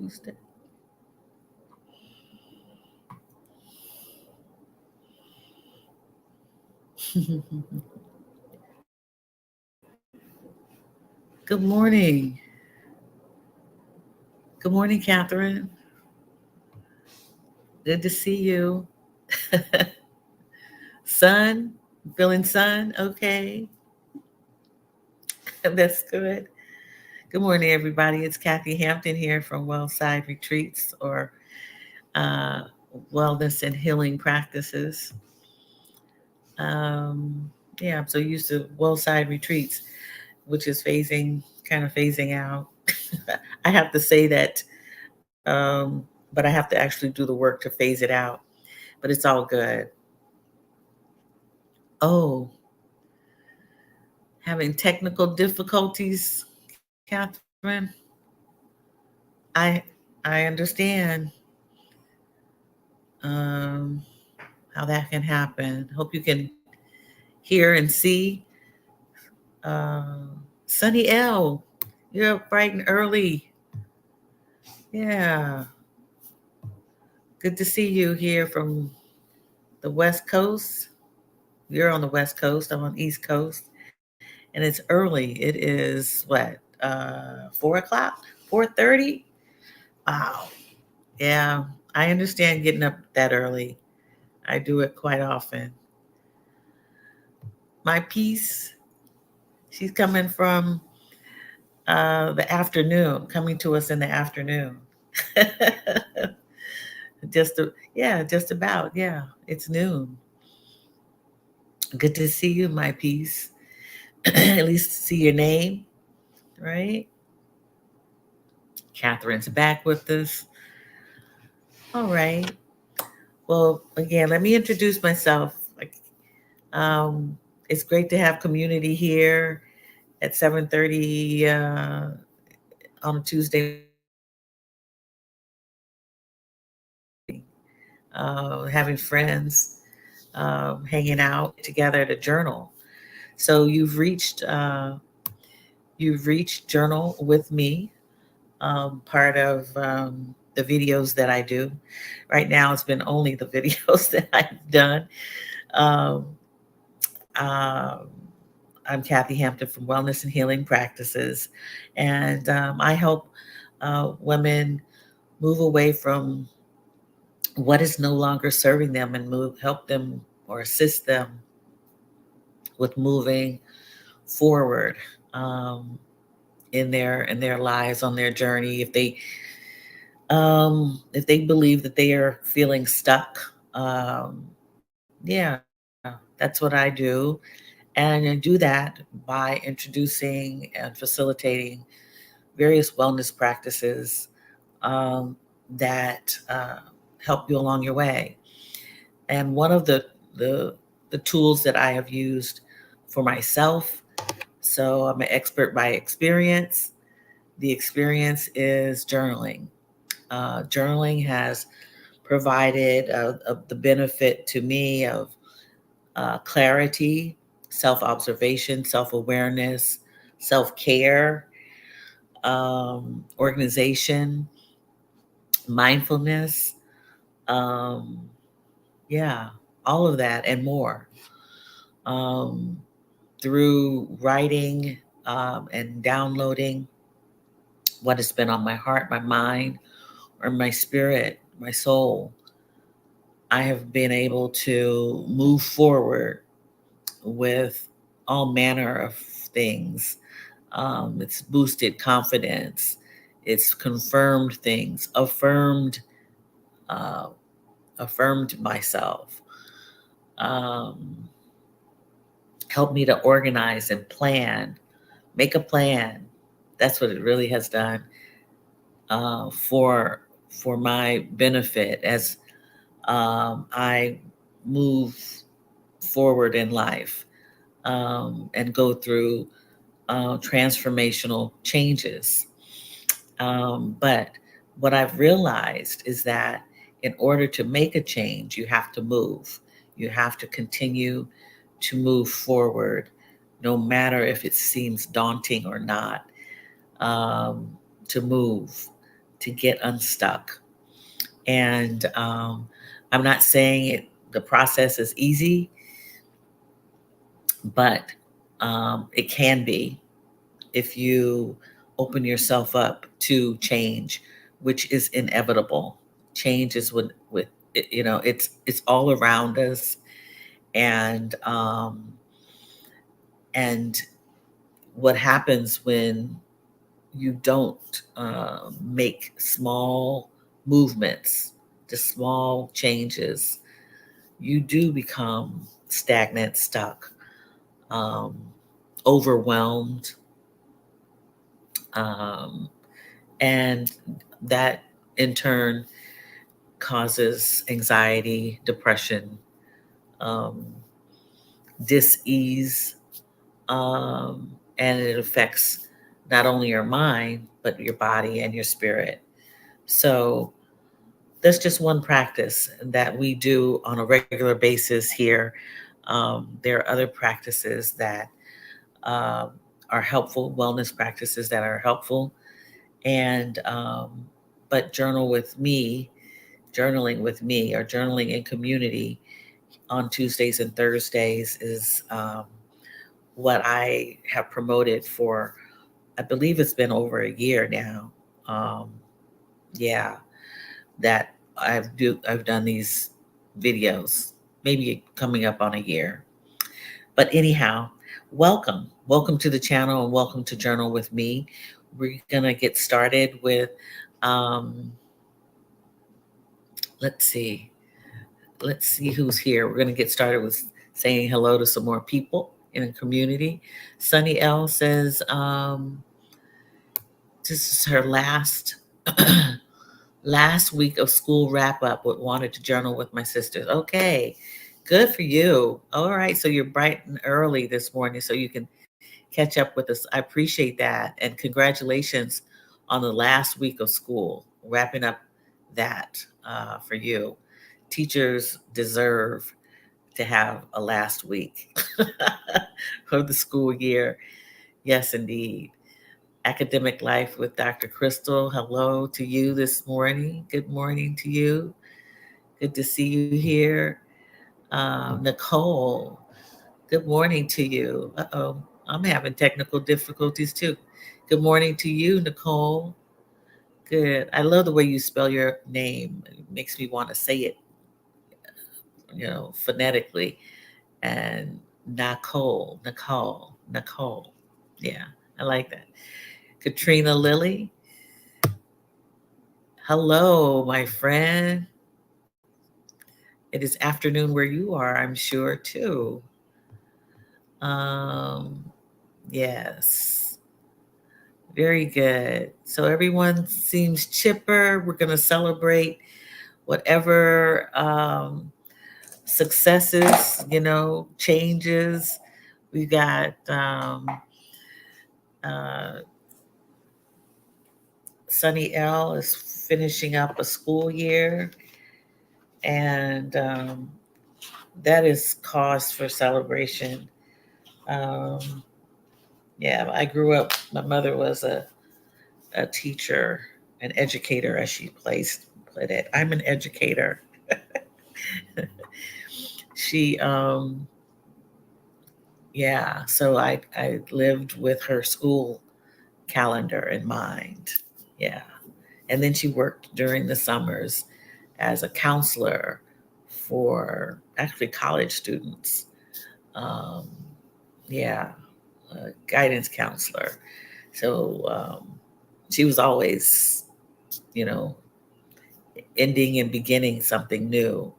Tuesday. Good morning. Good morning, Catherine. Good to see you. Sun, feeling sun? Okay, that's good. Good morning, everybody. It's Kathy Hampton here from Wellside Retreats or uh, Wellness and Healing Practices. Um, yeah, I'm so used to Wellside Retreats, which is kind of phasing out. I have to say that, but I have to actually do the work to phase it out. But it's all good. Oh, having technical difficulties, Catherine. I I understand um, how that can happen. Hope you can hear and see. Sunny L, you're up bright and early. Yeah, good to see you here from the West Coast. You're on the West Coast. I'm on the East Coast, and it's early. It is what 4 o'clock, 4:30. Wow. Yeah, I understand getting up that early. I do it quite often. My piece, she's coming from the afternoon, coming to us in the afternoon. Just about. Yeah, it's noon. Good to see you, my piece. At least see your name, right? Catherine's back with us. All right. Well, again, let me introduce myself. Um, it's great to have community here at 7:30 on a Tuesday morning. Having friends, hanging out together to journal. So you've reached Journal with Me, part of the videos that I do. Right now, it's been only the videos that I've done. Um, um, I'm Kathy Hampton from Wellness and Healing Practices, and I help women move away from what is no longer serving them and help them or assist them with moving forward um, in their lives on their journey. If they believe that they are feeling stuck, yeah, that's what I do. And I do that by introducing and facilitating various wellness practices um, that help you along your way. And one of the the tools that I have used for myself. So I'm an expert by experience. The experience is journaling. Journaling has provided the benefit to me of clarity, self observation, self awareness, self care, organization, mindfulness. Um, yeah, all of that and more. Um, through writing and downloading what has been on my heart, my mind, or my spirit, my soul, I have been able to move forward with all manner of things. It's boosted confidence. It's confirmed things, uh, affirmed myself, um, helped me to organize and plan, make a plan. That's what it really has done for my benefit as I move forward in life and go through transformational changes. But what I've realized is that in order to make a change, you have to move. You have to continue to move forward, no matter if it seems daunting or not, um, to move. to get unstuck. And I'm not saying the process is easy, but it can be if you open yourself up to change, which is inevitable. Change is with it's all around us, and and what happens when you don't make small movements, just small changes, you do become stagnant, stuck, um, overwhelmed, um, and that in turn causes anxiety, depression, um, dis-ease, and it affects not only your mind but your body and your spirit. So that's just one practice that we do on a regular basis here. There are other practices that um, are helpful, wellness practices that are helpful, and but journaling with me, or journaling in community on Tuesdays and Thursdays is what I have promoted for, I believe it's been over a year now. Um, yeah, that I've done these videos, maybe coming up on a year. But anyhow, welcome to the channel, and welcome to Journal with Me. We're gonna get started with, um, let's see, let's see who's here. We're gonna get started with saying hello to some more people in the community. Sunny L says this is her last week of school wrap up, but wanted to journal with my sisters. Okay, good for you. All right, so you're bright and early this morning so you can catch up with us. I appreciate that. And congratulations on the last week of school, wrapping up that for you. Teachers deserve to have a last week of the school year. Yes, indeed. Academic Life with Dr. Crystal. Hello to you this morning. Good morning to you. Good to see you here. Nicole, good morning to you. Uh-oh, I'm having technical difficulties too. Good morning to you, Nicole. Good. I love the way you spell your name. It makes me want to say it, phonetically. And Nicole. Yeah, I like that. Katrina Lilly. Hello, my friend. It is afternoon where you are, I'm sure, too. Um, yes, very good. So everyone seems chipper. We're going to celebrate whatever successes, changes. We got uh, Sunny L is finishing up a school year, and that is cause for celebration. Um, yeah, I grew up, my mother was a teacher, an educator, as she put it. I'm an educator. She, yeah, so I lived with her school calendar in mind. Yeah. And then she worked during the summers as a counselor for actually college students. Um, yeah, a guidance counselor. So she was always, you know, ending and beginning something new.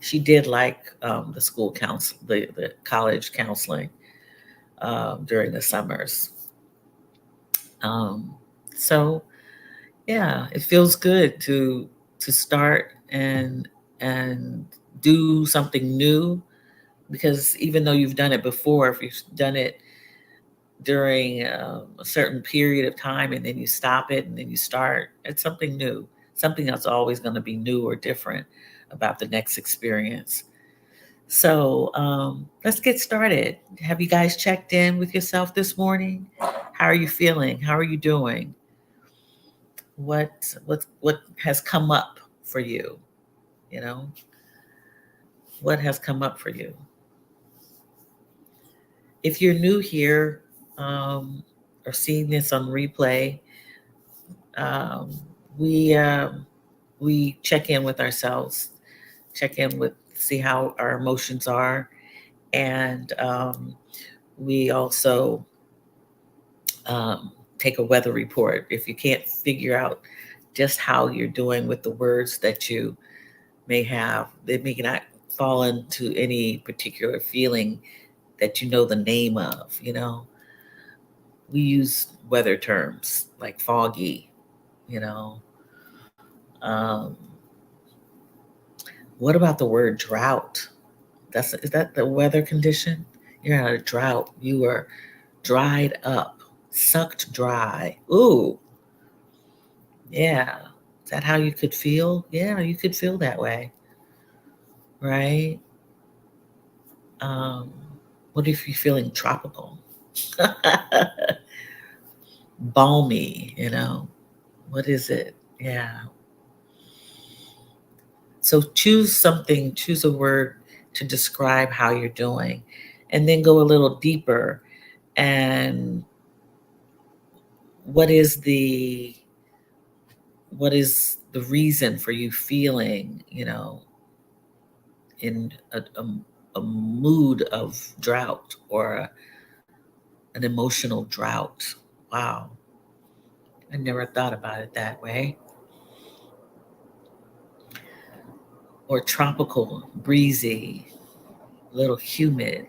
She did like the school counsel, the college counseling during the summers. Um, so yeah, it feels good to start and do something new, because even though you've done it before, if you've done it during a certain period of time and then you stop it and then you start, it's something new, something that's always going to be new or different about the next experience. So let's get started. Have you guys checked in with yourself this morning? How are you feeling? How are you doing? What has come up for you? You know, what has come up for you? If you're new here, or seeing this on replay, um, we we check in with ourselves, check in with see how our emotions are, and we also take a weather report. If you can't figure out just how you're doing with the words that you may have, they may not fall into any particular feeling that you know the name of. We use weather terms like foggy. you know um, what about the word drought? Is that the weather condition? You're in a drought. You are dried up, sucked dry. Ooh, yeah. Is that how you could feel? Yeah, you could feel that way, right? Um, what if you're feeling tropical? Balmy. What is it? Yeah. So choose a word to describe how you're doing, and then go a little deeper. And what is the what is the reason for you feeling, in a mood of drought, or an emotional drought? Wow, I never thought about it that way. Or tropical, breezy, a little humid,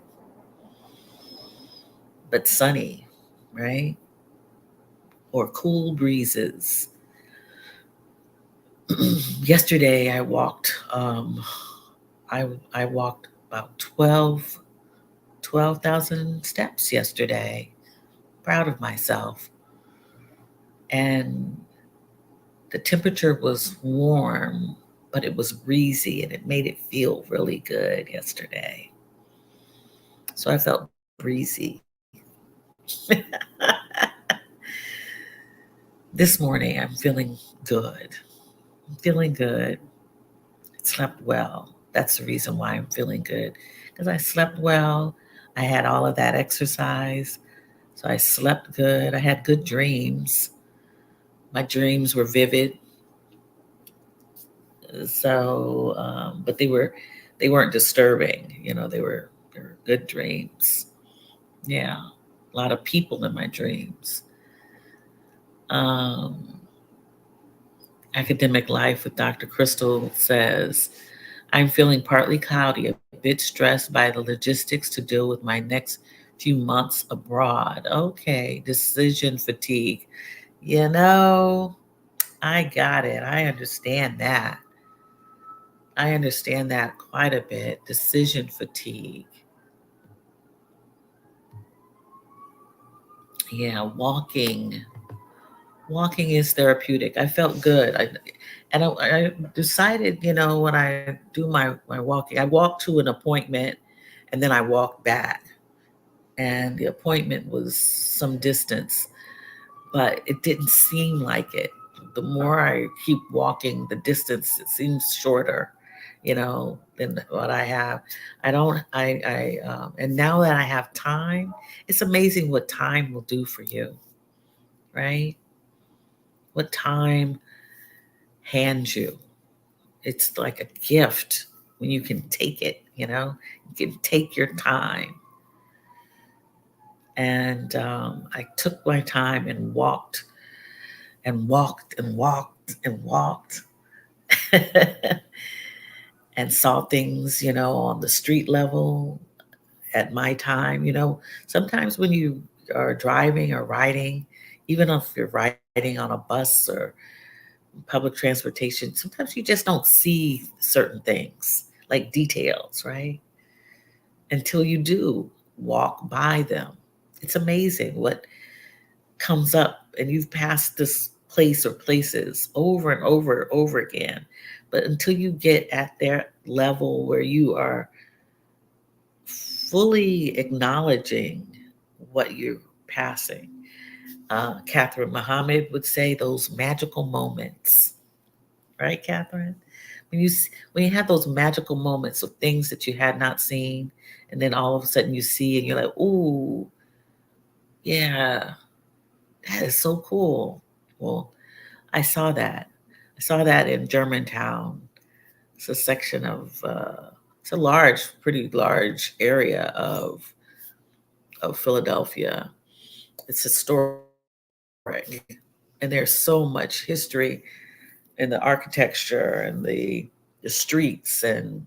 but sunny, right? Or cool breezes. Yesterday, I walked about 12,000 steps yesterday. Proud of myself. And the temperature was warm, but it was breezy, and it made it feel really good yesterday. So I felt breezy. This morning, I'm feeling good. I'm feeling good. I slept well. That's the reason why I'm feeling good, because I slept well. I had all of that exercise. So I slept good. I had good dreams. My dreams were vivid. But they weren't disturbing. They were good dreams. Yeah, a lot of people in my dreams. Um, Academic Life with Dr. Crystal says, I'm feeling partly cloudy, a bit stressed by the logistics to deal with my next few months abroad. Okay, decision fatigue. You know, I got it. I understand that. I understand that quite a bit. Decision fatigue. Yeah, walking. Walking is therapeutic. I felt good. I decided, when I do my walking, I walk to an appointment and then I walk back. And the appointment was some distance, but it didn't seem like it. The more I keep walking, the distance it seems shorter, than what I have. I don't. And now that I have time, it's amazing what time will do for you, right? What time hands you. It's like a gift when you can take it. You can take your time. And I took my time and walked and walked and walked and walked and saw things, on the street level at my time. Sometimes when you are driving or riding, even if you're riding on a bus or public transportation, sometimes you just don't see certain things like details, right? Until you do walk by them. It's amazing what comes up, and you've passed this place or places over and over and over again. But until you get at their level where you are fully acknowledging what you're passing, Catherine Muhammad would say those magical moments, right, Catherine? When you have those magical moments of things that you had not seen, and then all of a sudden you see, and you're like, "Ooh, yeah, that is so cool." Well, I saw that. I saw that in Germantown. It's a section of. It's a large, pretty large area of Philadelphia. It's historic, and there's so much history in the architecture and the streets, and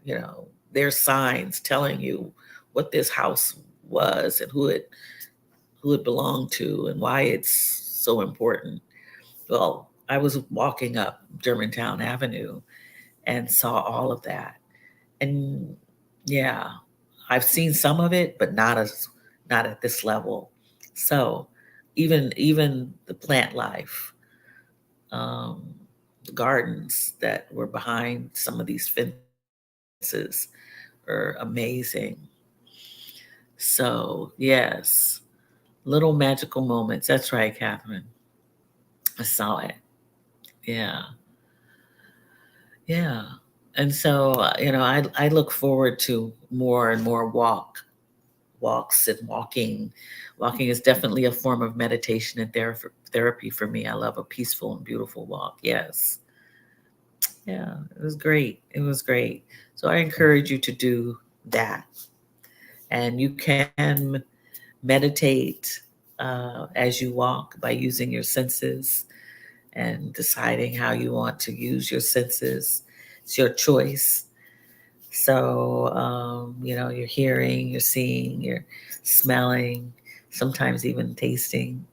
you know, there's signs telling you what this house was and who it belonged to and why it's so important. Well, I was walking up Germantown Avenue and saw all of that. And yeah, I've seen some of it, but not at this level. So even the plant life, um, the gardens that were behind some of these fences are amazing. So yes, little magical moments. That's right, Catherine. I saw it. Yeah, yeah. And so you know, I look forward to more and more walks and walking. Walking is definitely a form of meditation and therapy for me. I love a peaceful and beautiful walk. Yes. Yeah, it was great. It was great. So I encourage you to do that. And you can meditate as you walk by using your senses and deciding how you want to use your senses. It's your choice. So, you know, you're hearing, you're seeing, you're smelling, sometimes even tasting.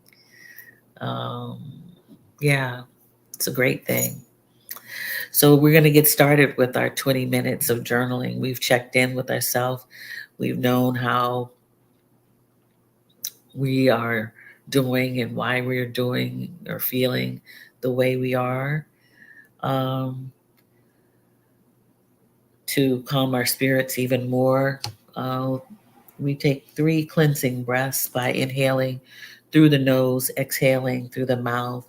Um, yeah, it's a great thing. So, we're going to get started with our 20 minutes of journaling. We've checked in with ourselves, we've known how we are doing and why we're doing or feeling the way we are. Um, to calm our spirits even more, uh, we take 3 cleansing breaths by inhaling through the nose, exhaling through the mouth,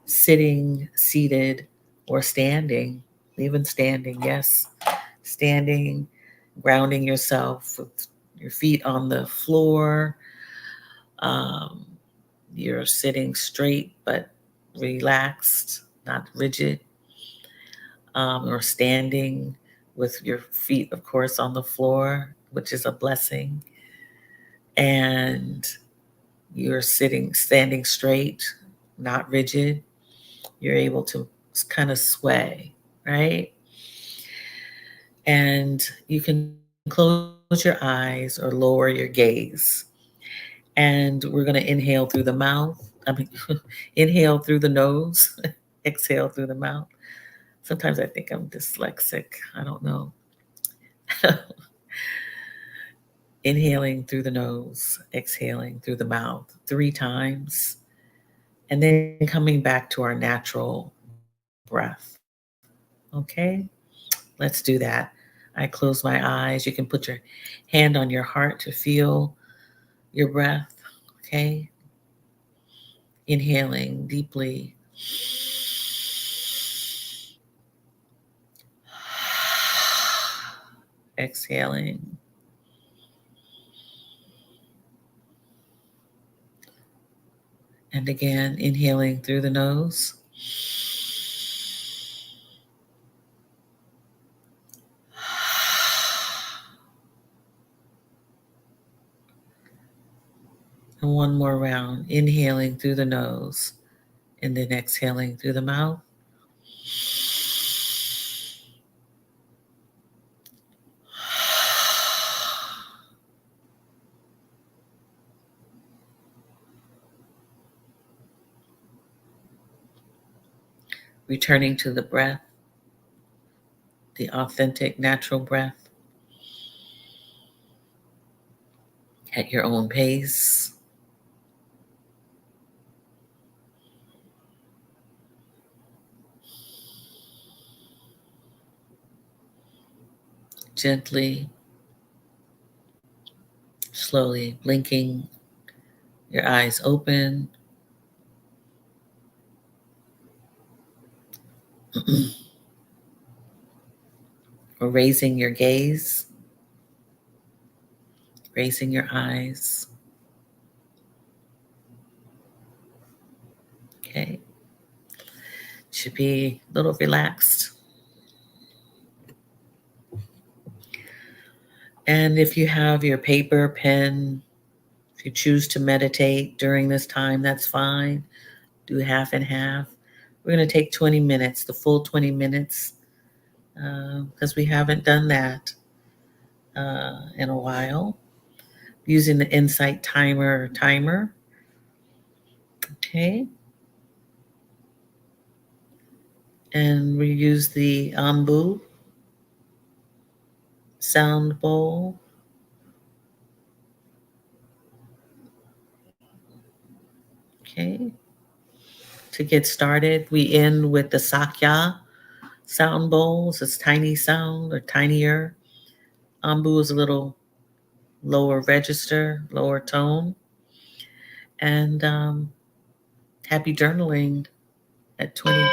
sitting, seated, or standing, even standing, yes, standing, grounding yourself with your feet on the floor. Um, you're sitting straight but relaxed, not rigid, or standing with your feet, of course, on the floor, which is a blessing. And you're standing straight, not rigid. You're able to kind of sway, right? And you can close your eyes or lower your gaze. And we're going to inhale through the mouth. I mean, inhale through the nose, exhale through the mouth. Sometimes I think I'm dyslexic. I don't know. Inhaling through the nose, exhaling through the mouth 3 times, and then coming back to our natural breath. Okay, let's do that. I close my eyes. You can put your hand on your heart to feel your breath. Okay, inhaling deeply. Exhaling. And again, inhaling through the nose. And one more round, inhaling through the nose and then exhaling through the mouth. Returning to the breath, the authentic, natural breath at your own pace. Gently, slowly blinking Your eyes open. Or raising your gaze, raising your eyes. Okay. Should be a little relaxed. And if you have your paper, pen, if you choose to meditate during this time, that's fine. Do half and half. We're going to take 20 minutes, the full 20 minutes, because we haven't done that in a while. Using the Insight timer. Okay. And we use the Ambu sound bowl. Okay. To get started, we end with the Sakya sound bowls. It's tiny sound or tinier. Ambu is a little lower register, lower tone. And happy journaling at 20.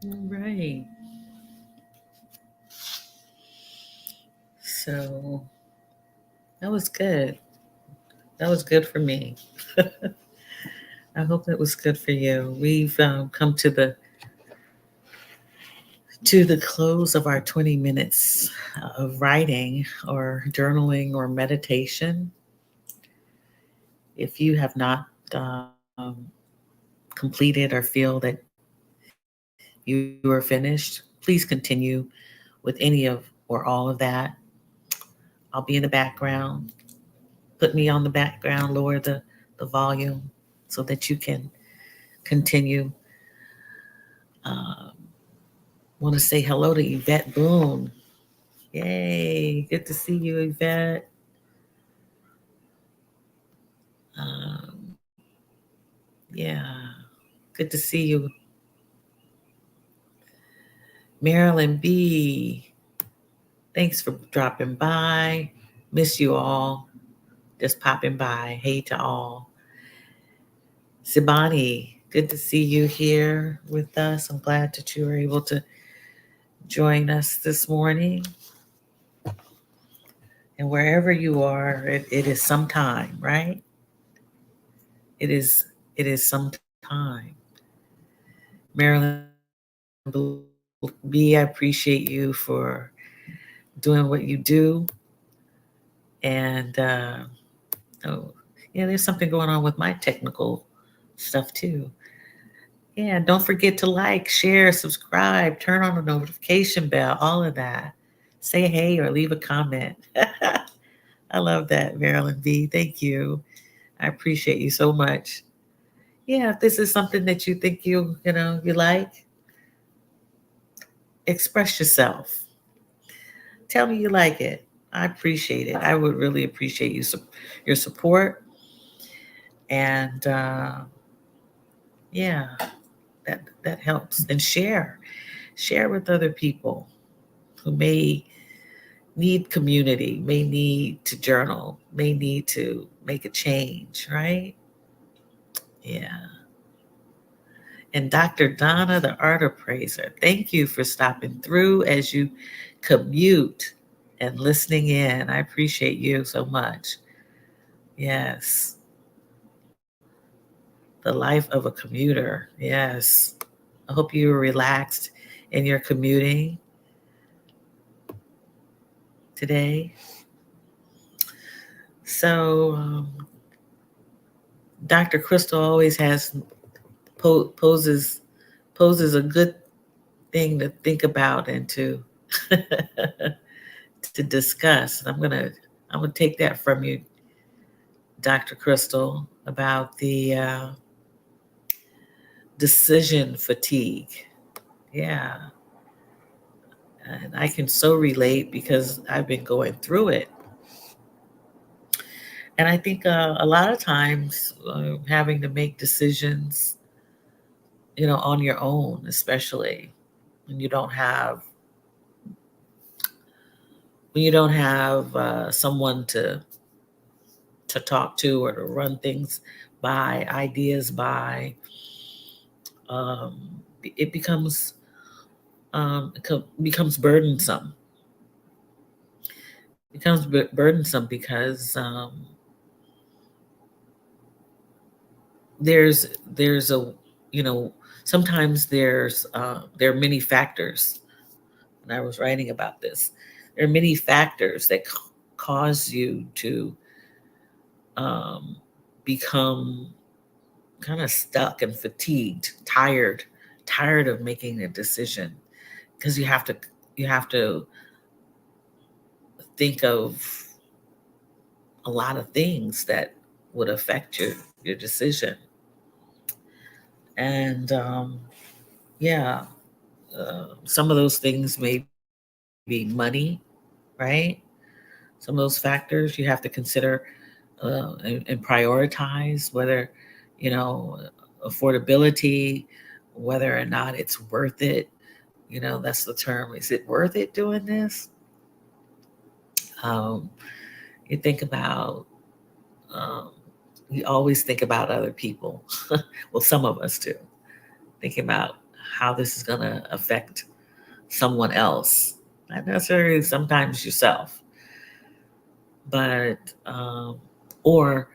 Right. So that was good. That was good for me. I hope that was good for you. We've come to the close of our 20 minutes of writing or journaling or meditation. If you have not completed or feel that you are finished, please continue with any of or all of that. I'll be in the background. Put me on the background, lower the volume so that you can continue. Want to say hello to Yvette Boone. Yay, good to see you, Yvette. Um, yeah, good to see you. Marilyn B., thanks for dropping by. Miss you all. Just popping by. Hey to all. Sibani, good to see you here with us. I'm glad that you were able to join us this morning. And wherever you are, it is some time, right? It is some time. Marilyn B, I appreciate you for doing what you do. And oh, yeah, there's something going on with my technical stuff too. Yeah, don't forget to like, share, subscribe, turn on the notification bell, all of that. Say hey or leave a comment. I love that, Marilyn B. Thank you. I appreciate you so much. Yeah, if this is something that you think you like, express yourself. Tell me you like it. I appreciate it. I would really appreciate your support. And yeah, that helps. And share with other people who may need community, may need to journal, may need to make a change, right? Yeah. And Dr. Donna, the art appraiser, thank you for stopping through as you commute and listening in. I appreciate you so much. Yes. The life of a commuter. Yes. I hope you were relaxed in your commuting today. So, Dr. Crystal always has poses a good thing to think about and to to discuss. I'm gonna take that from you, Dr. Crystal, about the decision fatigue. Yeah, and I can so relate because I've been going through it. And I think a lot of times having to make decisions, on your own, especially when you don't have someone to talk to or to run things by, ideas by, um, it becomes burdensome. Becomes burdensome because there's there's a you know sometimes there are many factors. And I was writing about this. There are many factors that cause you to um, become kind of stuck and fatigued, tired of making a decision because you have to think of a lot of things that would affect your decision. And yeah, some of those things may be money, right? Some of those factors you have to consider and prioritize whether, you know, affordability, whether or not it's worth it. That's the term. Is it worth it doing this? Um, you think about, um, we always think about other people. Well, some of us do. Think about how this is going to affect someone else, not necessarily sometimes yourself, but or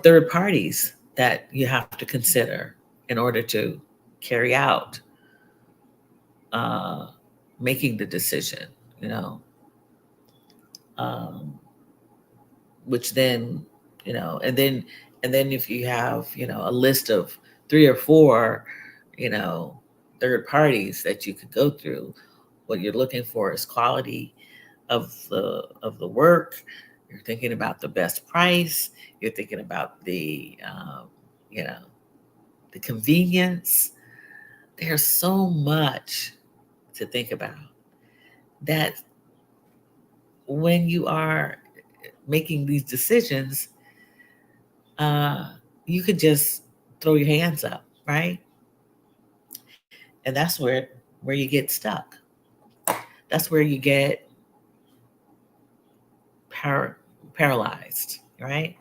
third parties that you have to consider in order to carry out uh, making the decision, you know, um, which then, and then if you have, a list of 3 or 4, you know, third parties that you could go through, what you're looking for is quality of the work. You're thinking about the best price. You're thinking about you know, the convenience. There's so much to think about that when you are making these decisions, uh, you could just throw your hands up, right? And that's where you get stuck. That's where you get par- paralyzed, right?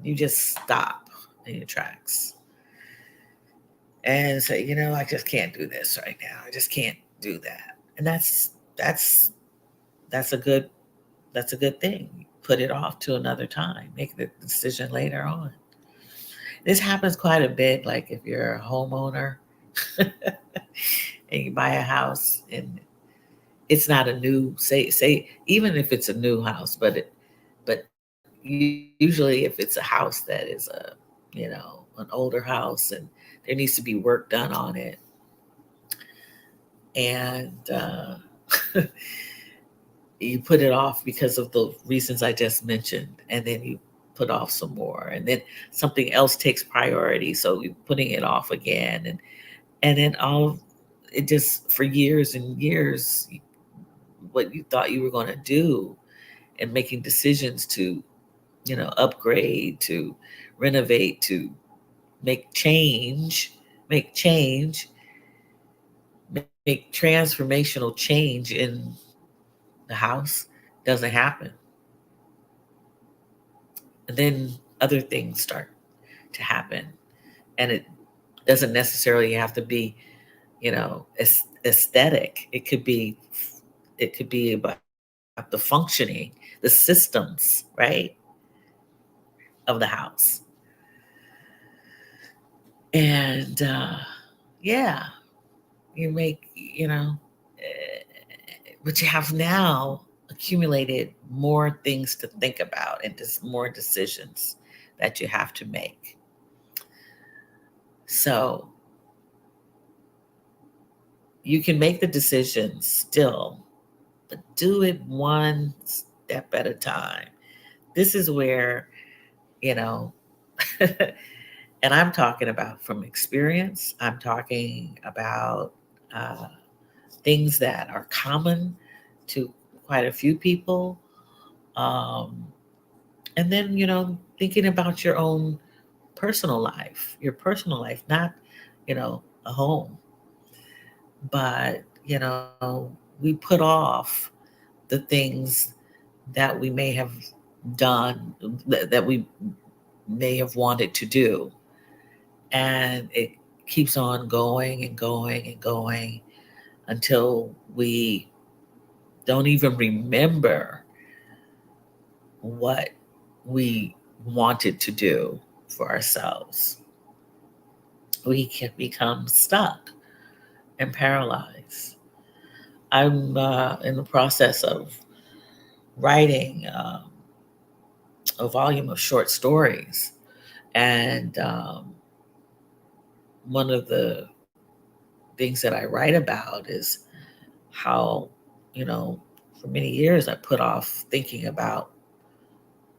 You just stop in your tracks and say, I just can't do this right now. I just can't do that. And that's that's a good that's a good thing. Put it off to another time. Make the decision later on. This happens quite a bit, like if you're a homeowner and you buy a house and it's not a new say even if it's a new house, but usually if it's a house that is an older house and there needs to be work done on it, and you put it off because of the reasons I just mentioned, and then you put off some more, and then something else takes priority, so you're putting it off again, and then all it just for years and years, what you thought you were going to do and making decisions to upgrade, to renovate, to make change, make change, make transformational change in the house doesn't happen. And then other things start to happen. And it doesn't necessarily have to be, aesthetic. It could be about the functioning, the systems, right, of the house. And yeah, you make, but you have now accumulated more things to think about and just more decisions that you have to make. So you can make the decisions still, but do it one step at a time. This is where, you know, and I'm talking about from experience, I'm talking about uh, things that are common to quite a few people. Um, and then, thinking about your personal life, not, a home, but, we put off the things that we may have done, that we may have wanted to do. And it keeps on going and going and going until we don't even remember what we wanted to do for ourselves. We can become stuck and paralyzed. I'm in the process of writing a volume of short stories. And one of the things that I write about is how, you know, for many years I put off thinking about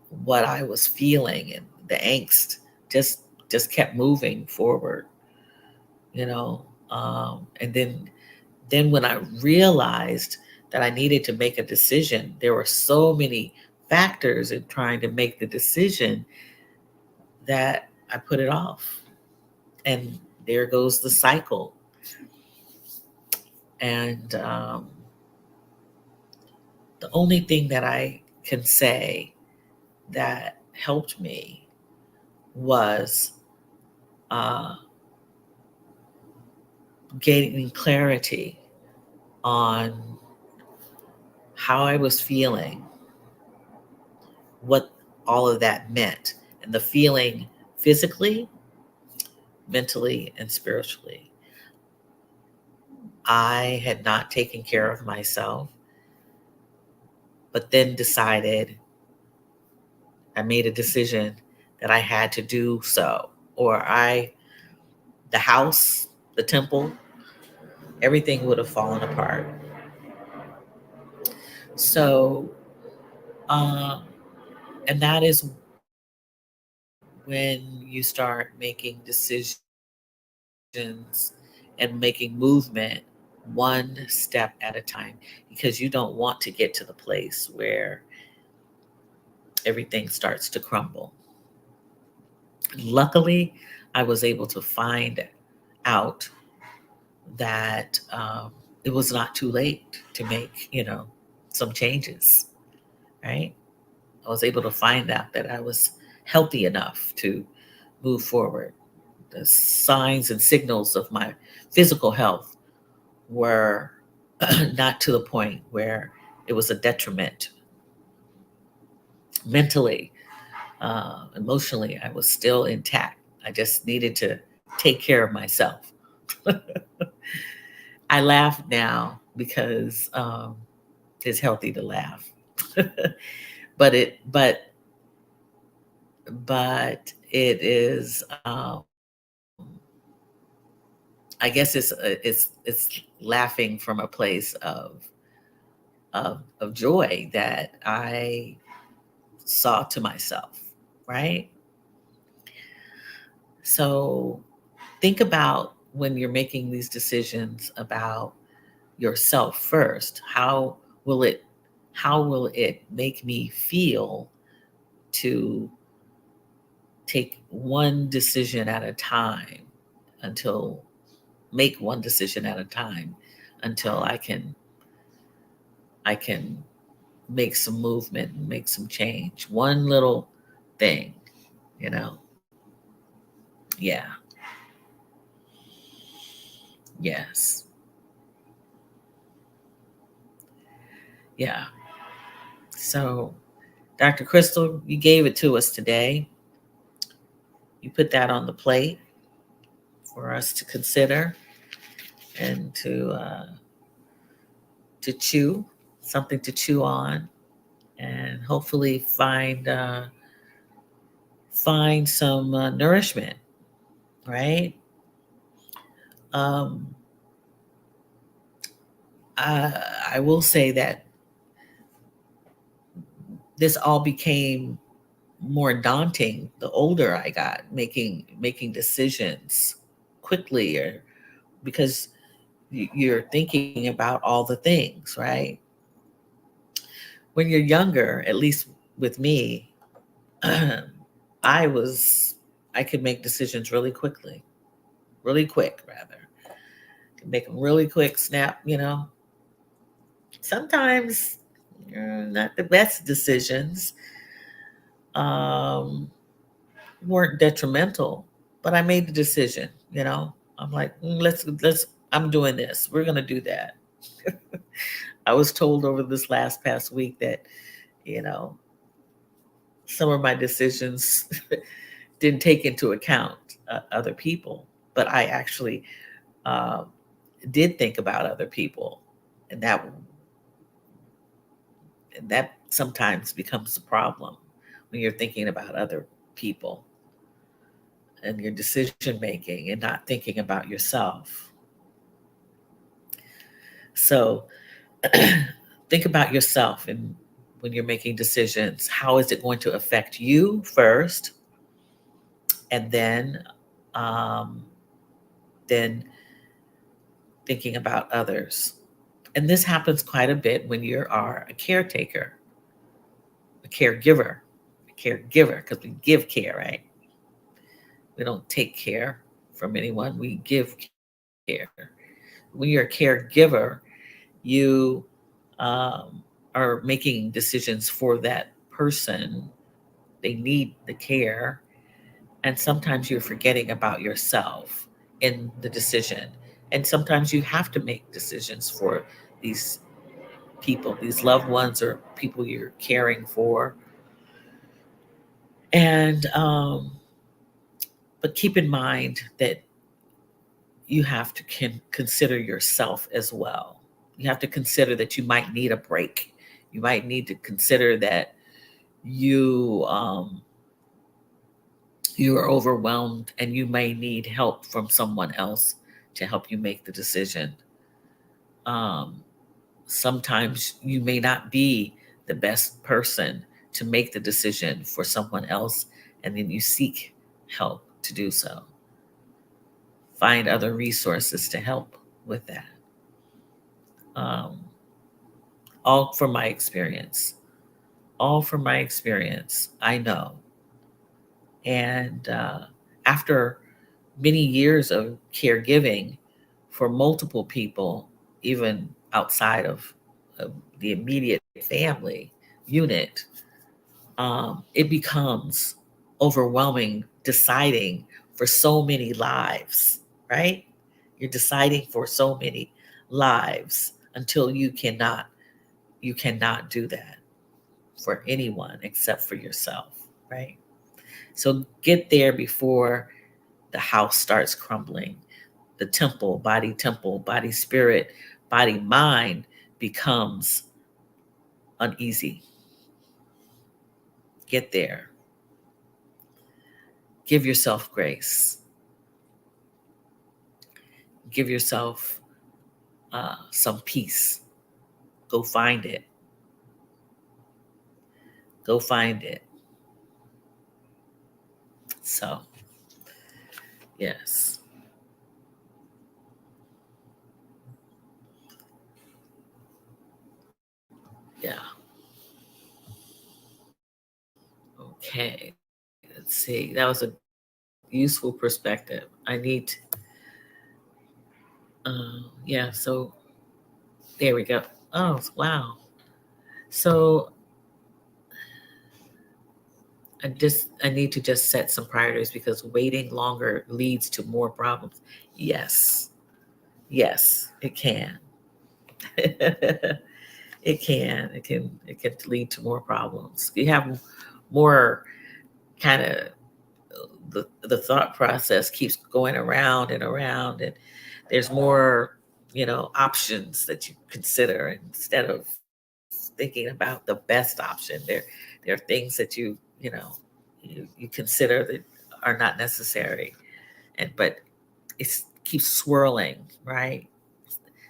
what I was feeling, and the angst just just kept moving forward, you know. And then when I realized that I needed to make a decision, there were so many factors in trying to make the decision that I put it off. And there goes the cycle. And the only thing that I can say that helped me was uh, gaining clarity on how I was feeling, what all of that meant, and the feeling physically, mentally, and spiritually. I had not taken care of myself, but then decided, I made a decision that I had to do so, or the house, the temple, everything would have fallen apart. So, um, and that is when you start making decisions and making movement one step at a time, because you don't want to get to the place where everything starts to crumble. Luckily, I was able to find out that it was not too late to make, some changes, right? I was able to find out that I was healthy enough to move forward. The signs and signals of my physical health were not to the point where it was a detriment. Mentally, emotionally, I was still intact. I just needed to take care of myself. I laugh now because it's healthy to laugh, but it is. I guess it's laughing from a place of joy that I saw to myself, right? So think about when you're making these decisions about yourself first. Will it how will it make me feel to take one decision at a time until make one decision at a time until I can make some movement and make some change. One little thing, you know. Yeah. Yes. Yeah. So, Dr. Crystal, you gave it to us today. You put that on the plate for us to consider and to chew, something to chew on, and hopefully find some nourishment, right? Um, I will say that this all became more daunting the older I got, making decisions quickly, or because you're thinking about all the things, right? When you're younger, at least with me, I was I could make decisions really quickly, really quick rather. Could make them really quick, snap. Sometimes not the best decisions, um, weren't detrimental, but I made the decision. I'm like, let's. I'm doing this. We're gonna do that. I was told over this last past week that you know some of my decisions didn't take into account other people, but I actually uh, did think about other people, and that sometimes becomes a problem when you're thinking about other people and your decision making and not thinking about yourself. So think about yourself, and when you're making decisions, how is it going to affect you first, and um, then thinking about others. And this happens quite a bit when you are a caretaker, a caregiver, because we give care, right? We don't take care from anyone, we give care. When you're a caregiver, you are making decisions for that person. They need the care. And sometimes you're forgetting about yourself in the decision. And sometimes you have to make decisions for these people, these loved ones or people you're caring for. And, but keep in mind that you have to consider yourself as well. You have to consider that you might need a break. You might need to consider that you you are overwhelmed and you may need help from someone else to help you make the decision. Um, Sometimes you may not be the best person to make the decision for someone else, and then you seek help to do so. Find other resources to help with that. Um, all from my experience. All from my experience. I know. And after many years of caregiving for multiple people, even outside of the immediate family unit, it becomes overwhelming deciding for so many lives, right? You're deciding for so many lives until you cannot do that for anyone except for yourself, right? So get there before the house starts crumbling. The temple, body, spirit, body, mind becomes uneasy. Get there. Give yourself grace. Give yourself some peace. Go find it. Go find it. So, yes. Yeah. Okay. Let's see. That was a useful perspective. I need, yeah. So, there we go. Oh, wow. So, I need to just set some priorities because waiting longer leads to more problems. Yes. Yes, it can. It can. It can lead to more problems. You have more kind of the thought process keeps going around and around, and there's more options that you consider instead of thinking about the best option. There are things that you consider that are not necessary, but it keeps swirling, right?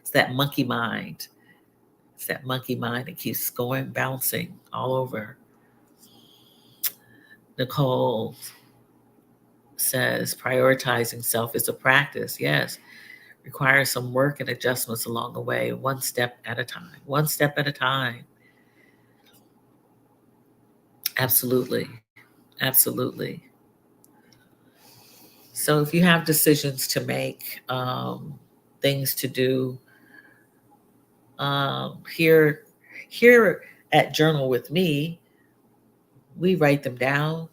It's that monkey mind. It's that monkey mind that keeps going, bouncing all over. Nicole says prioritizing self is a practice. Yes, requires some work and adjustments along the way, one step at a time. One step at a time. Absolutely. Absolutely. So if you have decisions to make, things to do, here at Journal with Me, we write them down,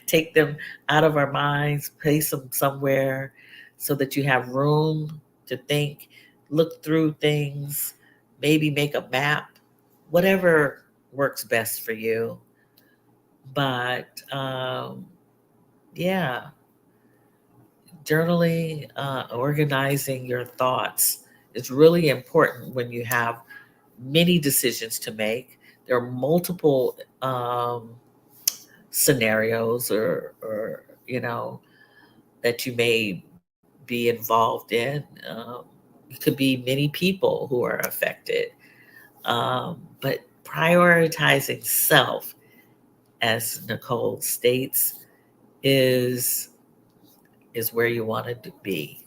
take them out of our minds, place them somewhere so that you have room to think, look through things, maybe make a map, whatever works best for you. But yeah, journaling, organizing your thoughts is really important when you have many decisions to make. There are multiple scenarios or that you may be involved in. It could be many people who are affected, but prioritizing self, as Nicole states, is is where you want it to be.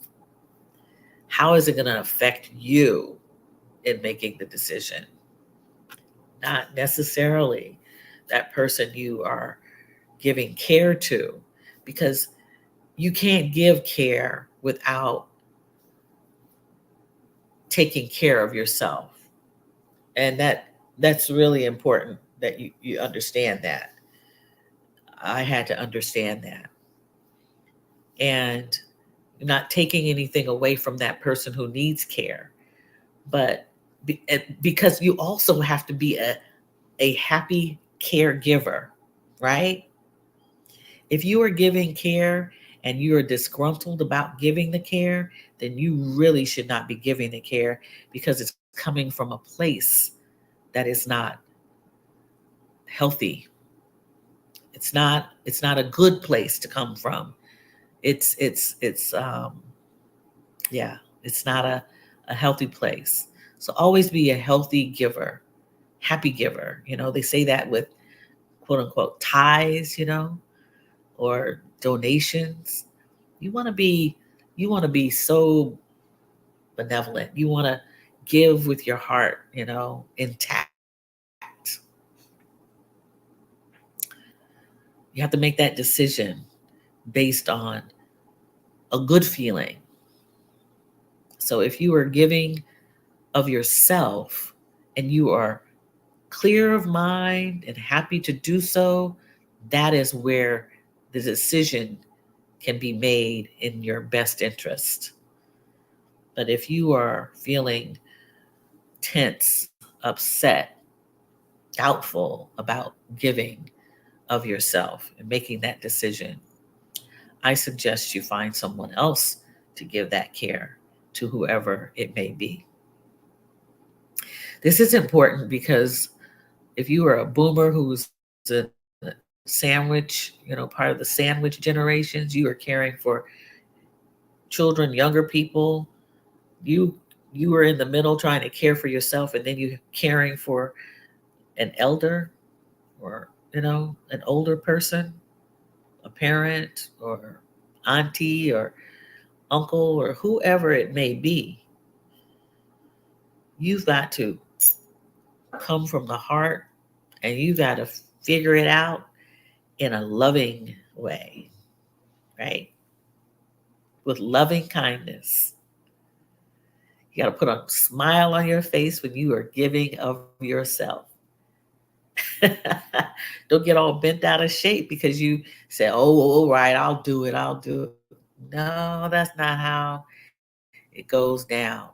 How is it going to affect you in making the decision? Not necessarily that person you are giving care to, because you can't give care without taking care of yourself. And that's really important that you understand that. I had to understand that. And You're not taking anything away from that person who needs care, but because you also have to be a happy caregiver, right? If you are giving care and you are disgruntled about giving the care, then you really should not be giving the care, because it's coming from a place that is not healthy. It's not a good place to come from. It's yeah, it's not a healthy place. So always be a healthy giver, happy giver. They say that with quote unquote ties, or donations. You want to be you want to be so benevolent. You want to give with your heart, intact. You have to make that decision based on a good feeling. So if you are giving of yourself and you are clear of mind and happy to do so, that is where the decision can be made in your best interest. But if you are feeling tense, upset, doubtful about giving of yourself and making that decision, I suggest you find someone else to give that care to, whoever it may be. This is important because if you are a boomer who's a sandwich, part of the sandwich generations, you are caring for children, younger people. You are in the middle trying to care for yourself, and then you're caring for an elder, or an older person, a parent or auntie or uncle or whoever it may be. You've got to come from the heart, and you got to figure it out in a loving way, right? With loving kindness. You got to put a smile on your face when you are giving of yourself. Don't get all bent out of shape because you say, oh, all right, I'll do it. I'll do it. No, that's not how it goes down.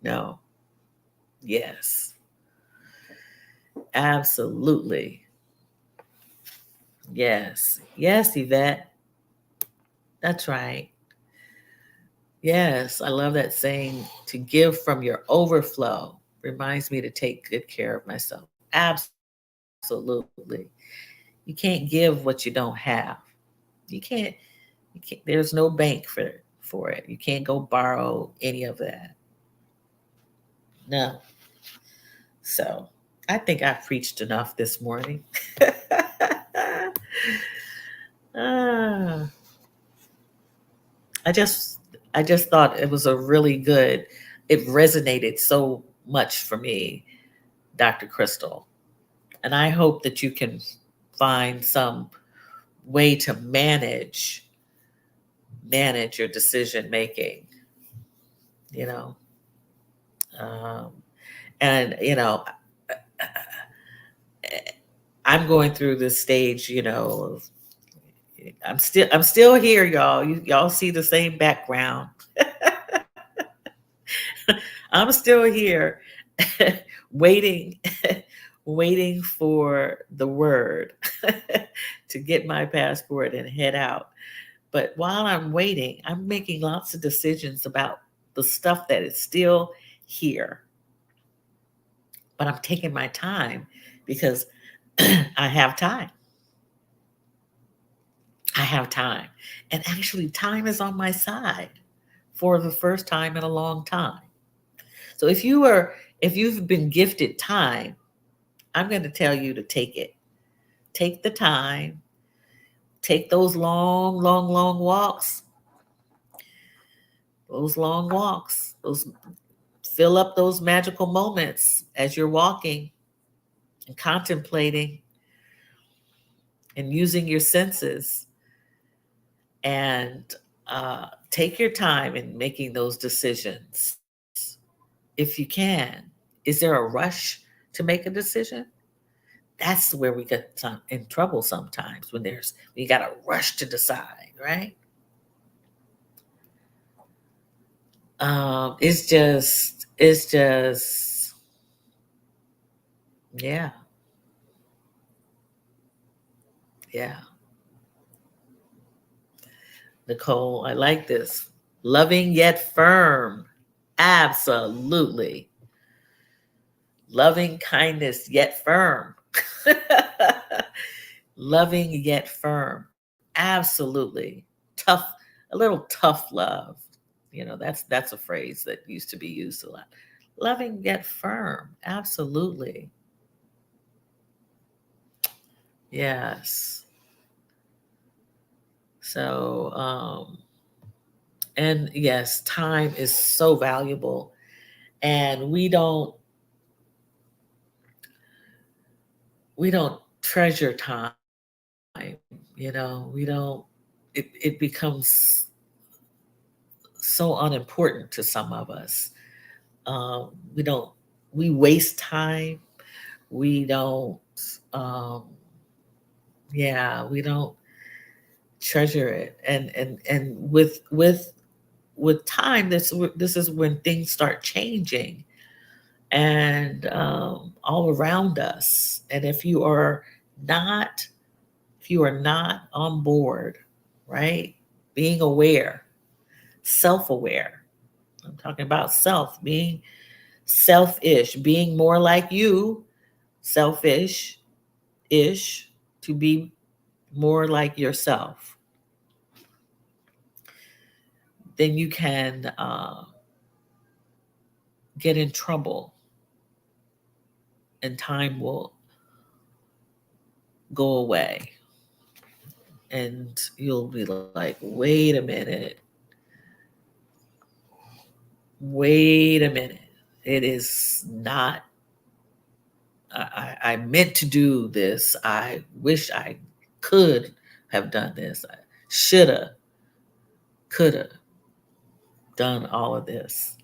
No. Yes. Absolutely. Yes. Yes, Yvette. That's right. Yes. I love that saying, to give from your overflow reminds me to take good care of myself. Absolutely. You can't give what you don't have. You can't, there's no bank for it. You can't go borrow any of that. No. So I think I preached enough this morning. Ah, I just I just thought it was a really good, it resonated so much for me, Dr. Crystal. And I hope that you can find some way to manage your decision making, you know. Um, and I'm going through this stage, of, I'm still here, y'all. Y'all see the same background. I'm still here waiting waiting for the word to get my passport and head out. But while I'm waiting, I'm making lots of decisions about the stuff that is still here. But I'm taking my time because I have time. I have time. And actually, time is on my side for the first time in a long time. So if you've been gifted time, I'm going to tell you to take it. Take the time, take those long, long, long walks. Those long walks. Those fill up those magical moments as you're walking and contemplating and using your senses, and take your time in making those decisions if you can. Is there a rush to make a decision? That's where we get in trouble sometimes when we got to rush to decide, right? It's just, yeah, yeah. Nicole, I like this. Loving yet firm. Absolutely. Loving kindness yet firm. Loving yet firm. Absolutely. Tough, a little tough love. That's a phrase that used to be used a lot. Loving yet firm. Absolutely. Yes. So, and yes, time is so valuable, and we don't treasure time. We don't. It becomes so unimportant to some of us. We don't. We waste time. We don't. Um, yeah, we don't treasure it, and with time, this is when things start changing, and all around us. And not if you are not on board, right? Being aware, self-aware. I'm talking about being selfish, being more like you, selfish ish, to be more like yourself. Then you can get in trouble, and time will go away. And you'll be like, wait a minute. It is not, I meant to do this. I wish I could have done this. I shoulda, coulda done all of this.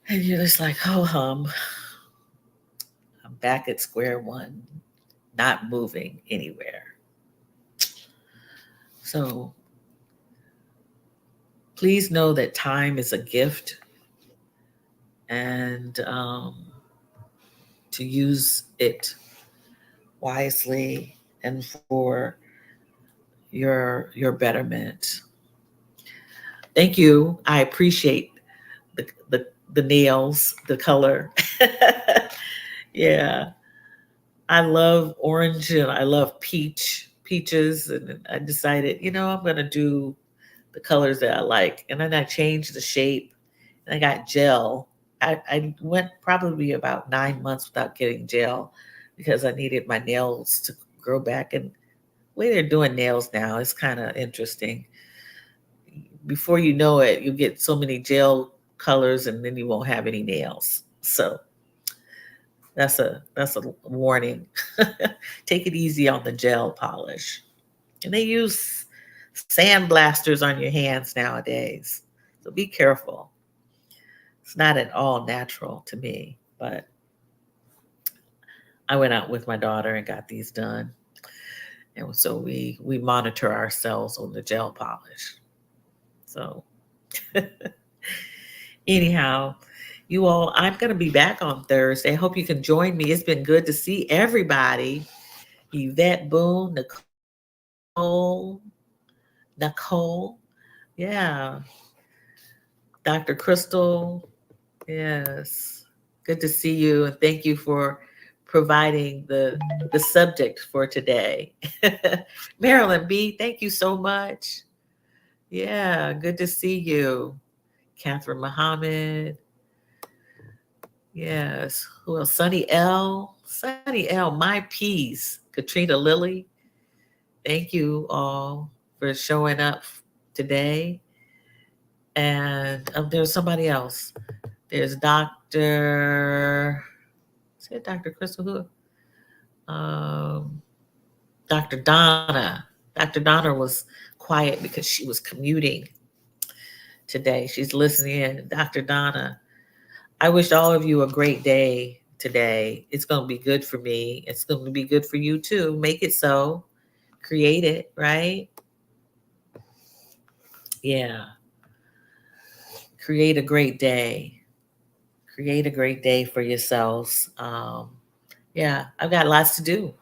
And you're just like, oh, I'm back at square one, not moving anywhere. So please know that time is a gift, and to use it wisely and for your betterment. Thank you. I appreciate the nails, the color. Yeah, I love orange and I love peaches, and I decided, I'm gonna do the colors that I like, and then I changed the shape, and I got gel. I went probably about 9 months without getting gel because I needed my nails to grow back. And the way they're doing nails now is kind of interesting. Before you know it, you get so many gel colors, and then you won't have any nails. So that's a warning. Take it easy on the gel polish. And they use sandblasters on your hands nowadays. So be careful. It's not at all natural to me, but I went out with my daughter and got these done. And so we monitor ourselves on the gel polish. So anyhow, you all, I'm going to be back on Thursday. I hope you can join me. It's been good to see everybody. Yvette Boone, Nicole, yeah, Dr. Crystal, yes, good to see you, and thank you for providing the subject for today. Marilyn B, thank you so much. Yeah, good to see you. Catherine Muhammad, yes. Who else? Sunny L, my peace. Katrina Lilly, thank you all for showing up today. And there's somebody else. There's Dr. Is it Dr. Crystal? Who? Dr. Donna. Dr. Donna was quiet because she was commuting today. She's listening in. Dr. Donna, I wish all of you a great day today. It's going to be good for me. It's going to be good for you too. Make it so. Create it, right? Yeah. Create a great day. Create a great day for yourselves. Yeah, I've got lots to do.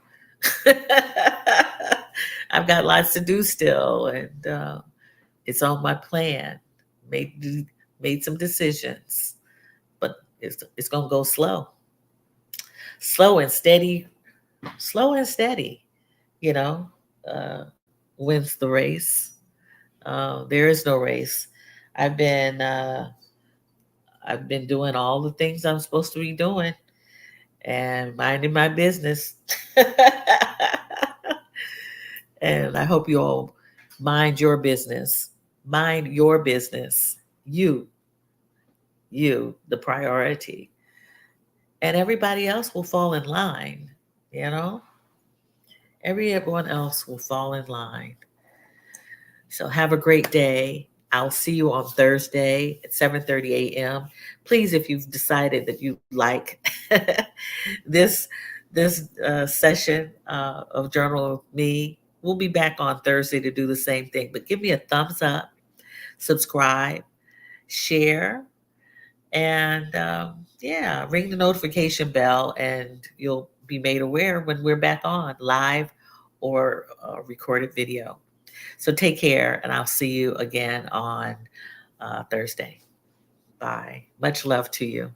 I've got lots to do still, and it's on my plan. Made made some decisions, but it's gonna go slow, slow and steady, slow and steady. You know, uh, wins the race. There is no race. I've been uh, I've been doing all the things I'm supposed to be doing and minding my business. And I hope you all mind your business. Mind your business. You, the priority. And everybody else will fall in line, you know? Everyone else will fall in line. So have a great day. I'll see you on Thursday at 7:30 a.m. Please, if you've decided that you like this session of Journal of Me, we'll be back on Thursday to do the same thing. But give me a thumbs up, subscribe, share, and yeah, ring the notification bell, and you'll be made aware when we're back on live or recorded video. So take care, and I'll see you again on Thursday. Bye. Much love to you.